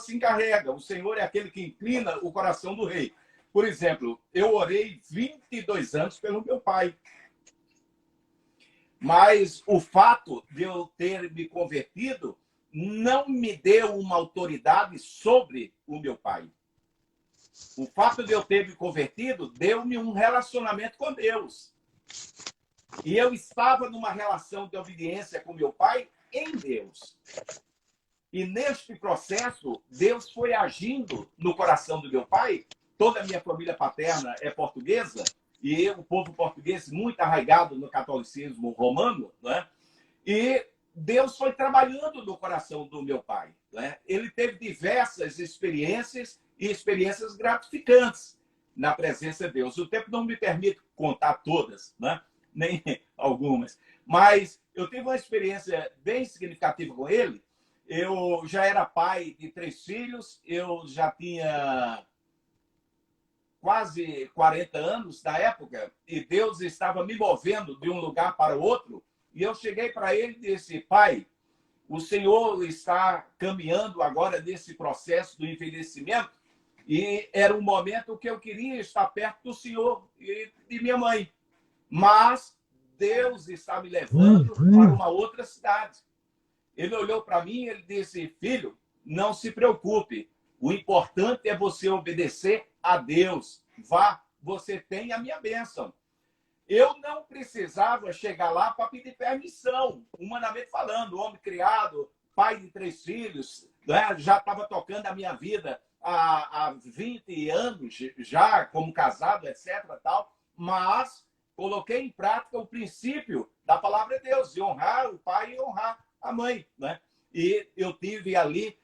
se encarrega, o Senhor é aquele que inclina o coração do rei. Por exemplo, eu orei 22 anos pelo meu pai, mas o fato de eu ter me convertido não me deu uma autoridade sobre o meu pai. O fato de eu ter me convertido deu-me um relacionamento com Deus. E eu estava numa relação de obediência com meu pai em Deus. E neste processo, Deus foi agindo no coração do meu pai. Toda a minha família paterna é portuguesa, e o povo português muito arraigado no catolicismo romano, né? E Deus foi trabalhando no coração do meu pai, né? Ele teve diversas experiências e experiências gratificantes na presença de Deus. O tempo não me permite contar todas, né? Nem algumas, mas eu tive uma experiência bem significativa com ele. Eu já era pai de 3 filhos, eu já tinha quase 40 anos na época, e Deus estava me movendo de um lugar para o outro, e eu cheguei para ele e disse: pai, o Senhor está caminhando agora nesse processo do envelhecimento, e era um momento que eu queria estar perto do Senhor e de minha mãe, mas Deus está me levando para uma outra cidade. Ele olhou para mim e ele disse: filho, não se preocupe, O importante é você obedecer a Deus. Vá, você tem a minha bênção. Eu não precisava chegar lá para pedir permissão, humanamente falando, homem criado, pai de 3 filhos, né? Já estava tocando a minha vida há 20 anos, já como casado, etc. Tal, mas coloquei em prática o princípio da palavra de Deus, de honrar o pai e honrar a mãe. Né? E eu tive ali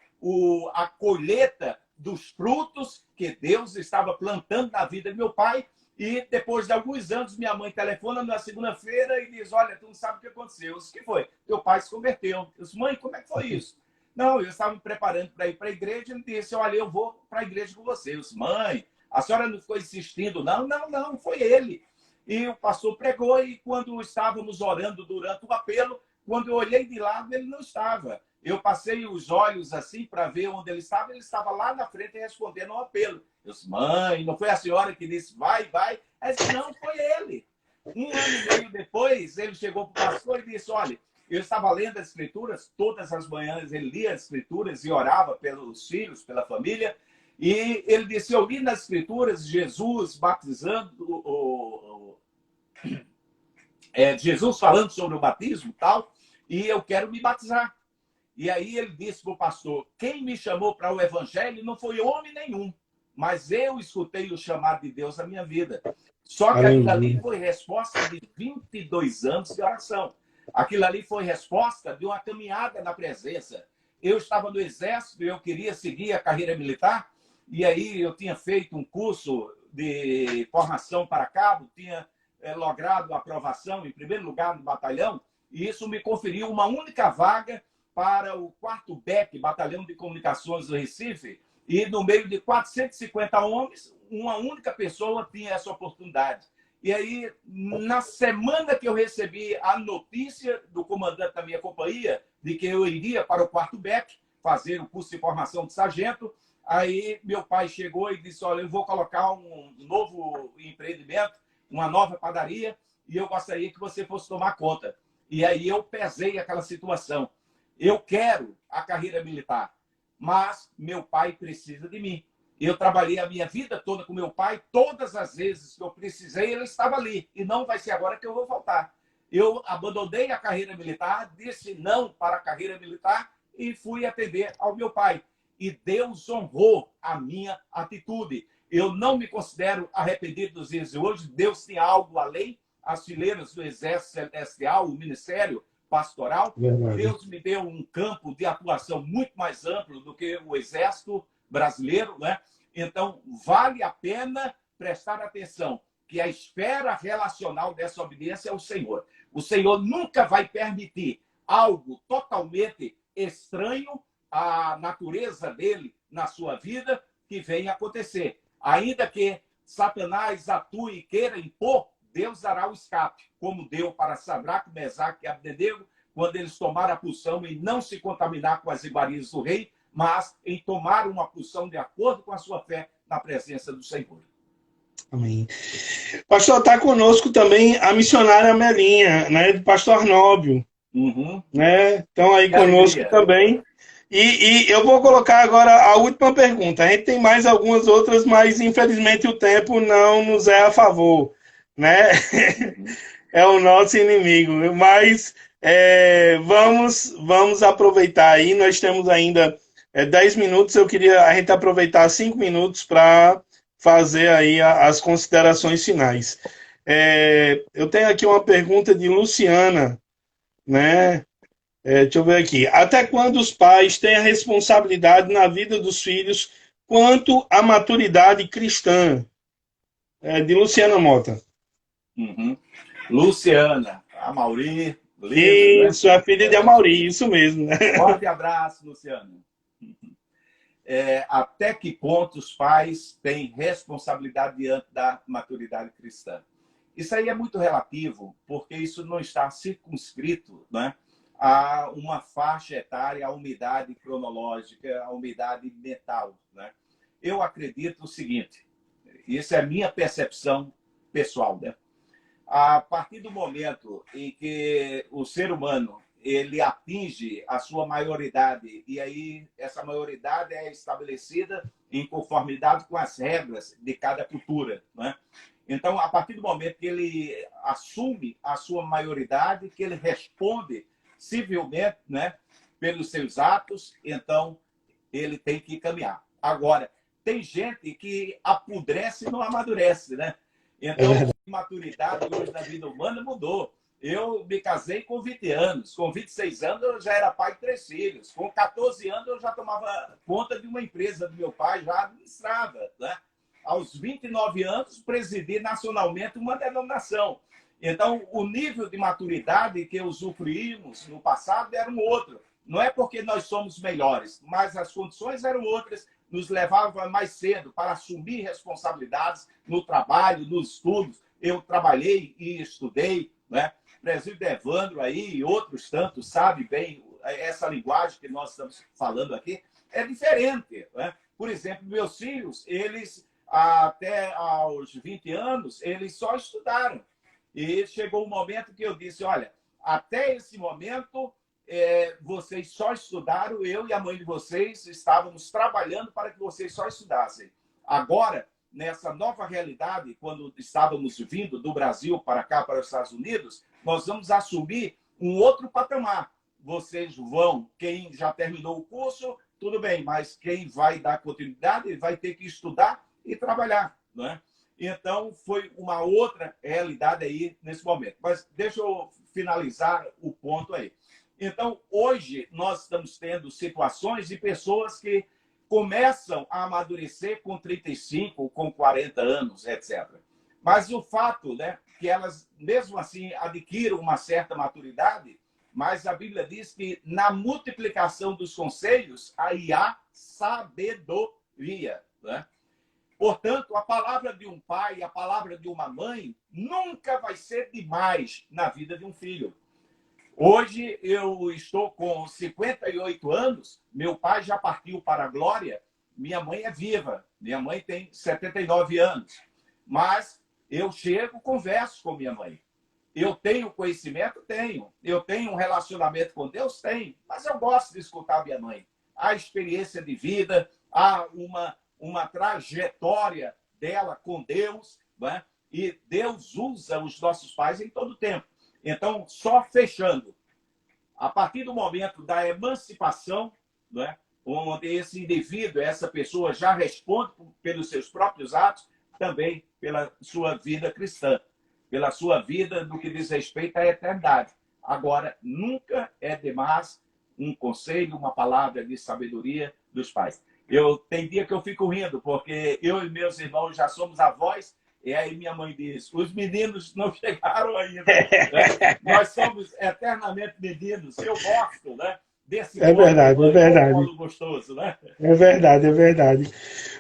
a colheita dos frutos que Deus estava plantando na vida de meu pai. E depois de alguns anos, minha mãe telefona na segunda-feira e diz, olha, tu não sabe o que aconteceu. Eu disse, o que foi? Teu pai se converteu. Eu disse, mãe, como é que foi isso? Não, eu estava me preparando para ir para a igreja. Ele disse, olha, eu vou para a igreja com você. Eu disse, mãe, a senhora não ficou insistindo? Não, não, não, foi ele. E o pastor pregou e quando estávamos orando durante o apelo, quando eu olhei de lado, ele não estava. Eu passei os olhos assim para ver onde ele estava lá na frente respondendo ao apelo. Eu disse, mãe, não foi a senhora que disse, vai, vai? Ela disse, não, foi ele. 1 ano e meio depois, ele chegou para o pastor e disse, olha, eu estava lendo as escrituras, todas as manhãs ele lia as escrituras e orava pelos filhos, pela família, e ele disse, eu li nas escrituras Jesus batizando, Jesus falando sobre o batismo e tal, e eu quero me batizar. E aí ele disse para o pastor, quem me chamou para o evangelho não foi homem nenhum, mas eu escutei o chamado de Deus na minha vida. Só que aquilo ali foi resposta de 22 anos de oração. Aquilo ali foi resposta de uma caminhada na presença. Eu estava no exército, eu queria seguir a carreira militar, e aí eu tinha feito um curso de formação para cabo, tinha logrado a aprovação em primeiro lugar no batalhão, e isso me conferiu uma única vaga para o 4º BEC, Batalhão de Comunicações do Recife, e no meio de 450 homens, uma única pessoa tinha essa oportunidade. E aí, na semana que eu recebi a notícia do comandante da minha companhia de que eu iria para o 4º BEC fazer o curso de formação de sargento, aí meu pai chegou e disse, olha, eu vou colocar um novo empreendimento, uma nova padaria, e eu gostaria que você fosse tomar conta. E aí eu pesei aquela situação. Eu quero a carreira militar, mas meu pai precisa de mim. Eu trabalhei a minha vida toda com meu pai, todas as vezes que eu precisei, ele estava ali. E não vai ser agora que eu vou faltar. Eu abandonei a carreira militar, disse não para a carreira militar e fui atender ao meu pai. E Deus honrou a minha atitude. Eu não me considero arrependido dos dias de hoje. Deus tem algo além. As fileiras do Exército Celestial, o Ministério Pastoral. Verdade. Deus me deu um campo de atuação muito mais amplo do que o Exército brasileiro, né? Então, vale a pena prestar atenção que a esfera relacional dessa obediência é o Senhor. O Senhor nunca vai permitir algo totalmente estranho à natureza dele na sua vida que venha acontecer. Ainda que Satanás atue e queira impor, Deus dará o escape, como deu para Sadraque, Mesaque e Abdenego, quando eles tomaram a porção e não se contaminar com as iguarias do rei, mas em tomar uma porção de acordo com a sua fé na presença do Senhor. Amém. Pastor, está conosco também a missionária Melinha, né, do pastor Arnóbio. Uhum. Né? Estão aí conosco também. E eu vou colocar agora a última pergunta. A gente tem mais algumas outras, mas infelizmente o tempo não nos é a favor. Né? É o nosso inimigo. Mas vamos aproveitar aí. Nós temos ainda 10 minutos. Eu queria a gente aproveitar 5 minutos para fazer aí as considerações finais. Eu tenho aqui uma pergunta de Luciana, né? Deixa eu ver aqui. Até quando os pais têm a responsabilidade na vida dos filhos quanto à maturidade cristã? De Luciana Mota. Uhum. Luciana, a Mauri. Isso, a filha de Amauri, isso mesmo. Forte abraço, Luciana. Até que ponto os pais têm responsabilidade diante da maturidade cristã? Isso aí é muito relativo, porque isso não está circunscrito, né, a uma faixa etária, a uma idade cronológica, a uma idade mental. Né? Eu acredito o seguinte, isso é a minha percepção pessoal, né? A partir do momento em que o ser humano ele atinge a sua maioridade, e aí essa maioridade é estabelecida em conformidade com as regras de cada cultura, né? Então, a partir do momento que ele assume a sua maioridade, que ele responde civilmente, né, pelos seus atos, então ele tem que caminhar. Agora, tem gente que apodrece e não amadurece, né? Então, a maturidade hoje na vida humana mudou. Eu me casei com 20 anos. Com 26 anos, eu já era pai de 3 filhos. Com 14 anos, eu já tomava conta de uma empresa do meu pai, já administrava, né? Aos 29 anos, presidi nacionalmente uma denominação. Então, o nível de maturidade que usufruímos no passado era um outro. Não é porque nós somos melhores, mas as condições eram outras, nos levavam mais cedo para assumir responsabilidades no trabalho, nos estudos. Eu trabalhei e estudei, né? O presídio Evandro aí e outros tantos sabe bem essa linguagem que nós estamos falando aqui é diferente, né? Por exemplo, meus filhos, eles até aos 20 anos, eles só estudaram. E chegou um momento que eu disse, olha, até esse momento vocês só estudaram, eu e a mãe de vocês estávamos trabalhando para que vocês só estudassem. Agora, nessa nova realidade, quando estávamos vindo do Brasil para cá, para os Estados Unidos, nós vamos assumir um outro patamar. Vocês vão, quem já terminou o curso, tudo bem, mas quem vai dar continuidade vai ter que estudar e trabalhar, né? Então, foi uma outra realidade aí nesse momento. Mas deixa eu finalizar o ponto aí. Então, hoje, nós estamos tendo situações de pessoas que começam a amadurecer com 35, com 40 anos, etc. Mas o fato, né, que elas, mesmo assim, adquiram uma certa maturidade, mas a Bíblia diz que na multiplicação dos conselhos, aí há sabedoria, né? Portanto, a palavra de um pai, a palavra de uma mãe, nunca vai ser demais na vida de um filho. Hoje eu estou com 58 anos, meu pai já partiu para a glória, minha mãe é viva, minha mãe tem 79 anos. Mas eu chego, converso com minha mãe. Eu tenho conhecimento? Tenho. Eu tenho um relacionamento com Deus? Tenho. Mas eu gosto de escutar minha mãe. Há experiência de vida, há uma trajetória dela com Deus, né? E Deus usa os nossos pais em todo o tempo. Então, só fechando, a partir do momento da emancipação, né, onde esse indivíduo, essa pessoa já responde pelos seus próprios atos, também pela sua vida cristã, pela sua vida no que diz respeito à eternidade. Agora, nunca é demais um conselho, uma palavra de sabedoria dos pais. Tem dia que eu fico rindo, porque eu e meus irmãos já somos avós. E aí minha mãe diz, os meninos não chegaram ainda. Né? Nós somos eternamente meninos. Eu gosto, né, desse verdade, é verdade. Gostoso, né? É verdade, é verdade.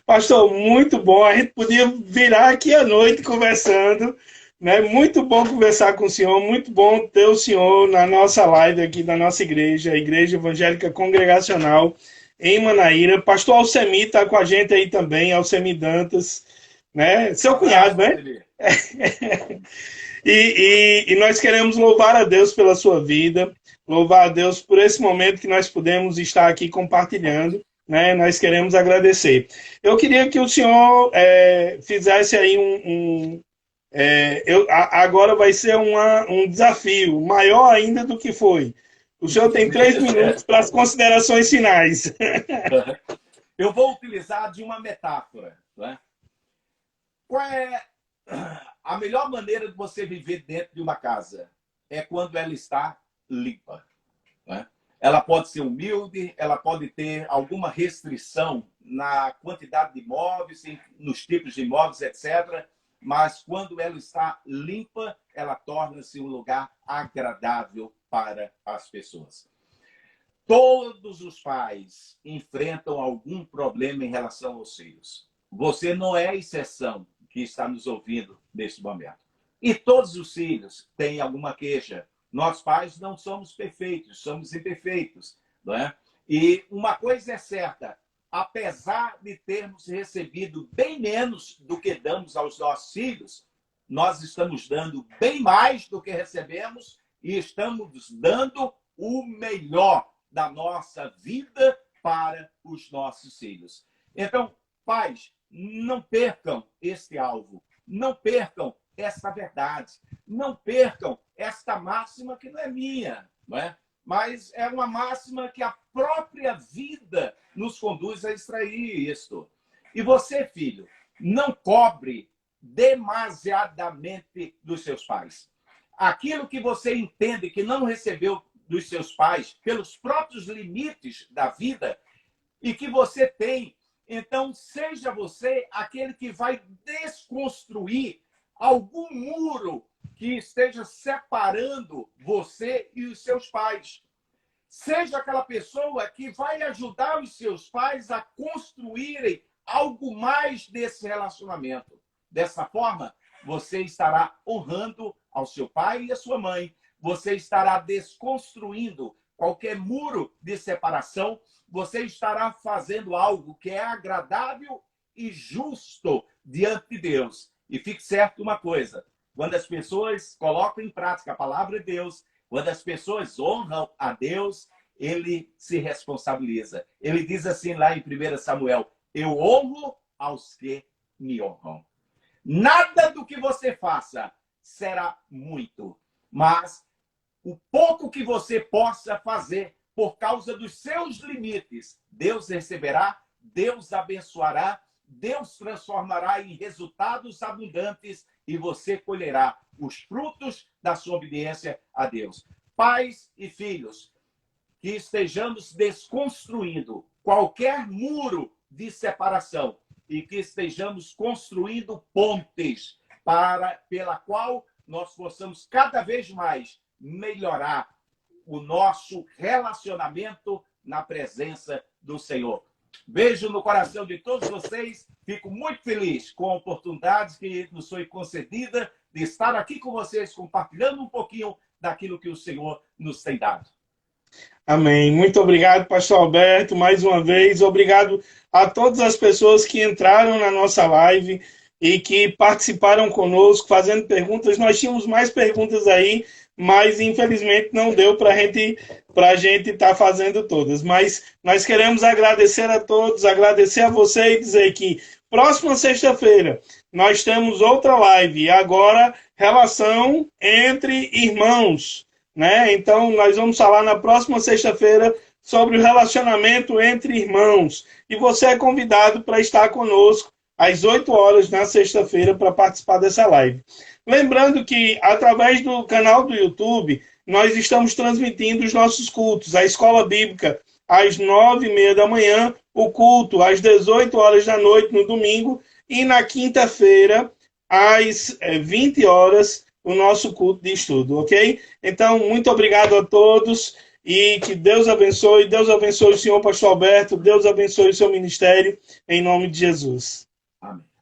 Pastor, muito bom. A gente podia virar aqui à noite conversando, né? Muito bom conversar com o senhor, muito bom ter o senhor na nossa live aqui da nossa igreja, a Igreja Evangélica Congregacional em Manaíra. Pastor Alcemi está com a gente aí também, Alcemi Dantas, né? Seu cunhado, né? E nós queremos louvar a Deus pela sua vida, louvar a Deus por esse momento que nós pudemos estar aqui compartilhando, né? Nós queremos agradecer. Eu queria que o senhor fizesse aí agora vai ser um desafio maior ainda do que foi. O senhor tem 3 minutos para as considerações finais. Eu vou utilizar de uma metáfora, né? Qual é a melhor maneira de você viver dentro de uma casa? É quando ela está limpa, né? Ela pode ser humilde, ela pode ter alguma restrição na quantidade de imóveis, nos tipos de imóveis, etc. Mas quando ela está limpa, ela torna-se um lugar agradável para as pessoas. Todos os pais enfrentam algum problema em relação aos filhos. Você não é exceção que está nos ouvindo neste momento. E todos os filhos têm alguma queixa. Nós pais não somos perfeitos, somos imperfeitos, não é? E uma coisa é certa, apesar de termos recebido bem menos do que damos aos nossos filhos, nós estamos dando bem mais do que recebemos e estamos dando o melhor da nossa vida para os nossos filhos. Então, pais, não percam este alvo, não percam esta verdade, não percam esta máxima que não é minha, não é? Mas é uma máxima que a própria vida nos conduz a extrair isto. E você, filho, não cobre demasiadamente dos seus pais. Aquilo que você entende que não recebeu dos seus pais, pelos próprios limites da vida, e que você tem, então seja você aquele que vai desconstruir algum muro que esteja separando você e os seus pais. Seja aquela pessoa que vai ajudar os seus pais a construírem algo mais desse relacionamento. Dessa forma, você estará honrando ao seu pai e à sua mãe. Você estará desconstruindo qualquer muro de separação. Você estará fazendo algo que é agradável e justo diante de Deus. E fique certo uma coisa, quando as pessoas colocam em prática a palavra de Deus, quando as pessoas honram a Deus, ele se responsabiliza. Ele diz assim lá em 1 Samuel, eu honro aos que me honram. Nada do que você faça será muito, mas o pouco que você possa fazer por causa dos seus limites, Deus receberá, Deus abençoará, Deus transformará em resultados abundantes e você colherá os frutos da sua obediência a Deus. Pais e filhos, que estejamos desconstruindo qualquer muro de separação e que estejamos construindo pontes pela qual nós possamos cada vez mais melhorar o nosso relacionamento na presença do Senhor. Beijo no coração de todos vocês. Fico muito feliz com a oportunidade que nos foi concedida de estar aqui com vocês, compartilhando um pouquinho daquilo que o Senhor nos tem dado. Amém. Muito obrigado, pastor Alberto, mais uma vez. Obrigado a todas as pessoas que entraram na nossa live e que participaram conosco, fazendo perguntas. Nós tínhamos mais perguntas aí, mas infelizmente não deu para a gente estar fazendo todas. Mas nós queremos agradecer a todos, agradecer a você e dizer que próxima sexta-feira nós temos outra live, agora relação entre irmãos, né? Então nós vamos falar na próxima sexta-feira sobre o relacionamento entre irmãos. E você é convidado para estar conosco às 8 horas na sexta-feira para participar dessa live. Lembrando que, através do canal do YouTube, nós estamos transmitindo os nossos cultos. A Escola Bíblica, às 9h30 da manhã, o culto às 18 horas da noite, no domingo, e na quinta-feira, às 20 horas, o nosso culto de estudo, ok? Então, muito obrigado a todos e que Deus abençoe o senhor pastor Alberto, Deus abençoe o seu ministério, em nome de Jesus. Amém.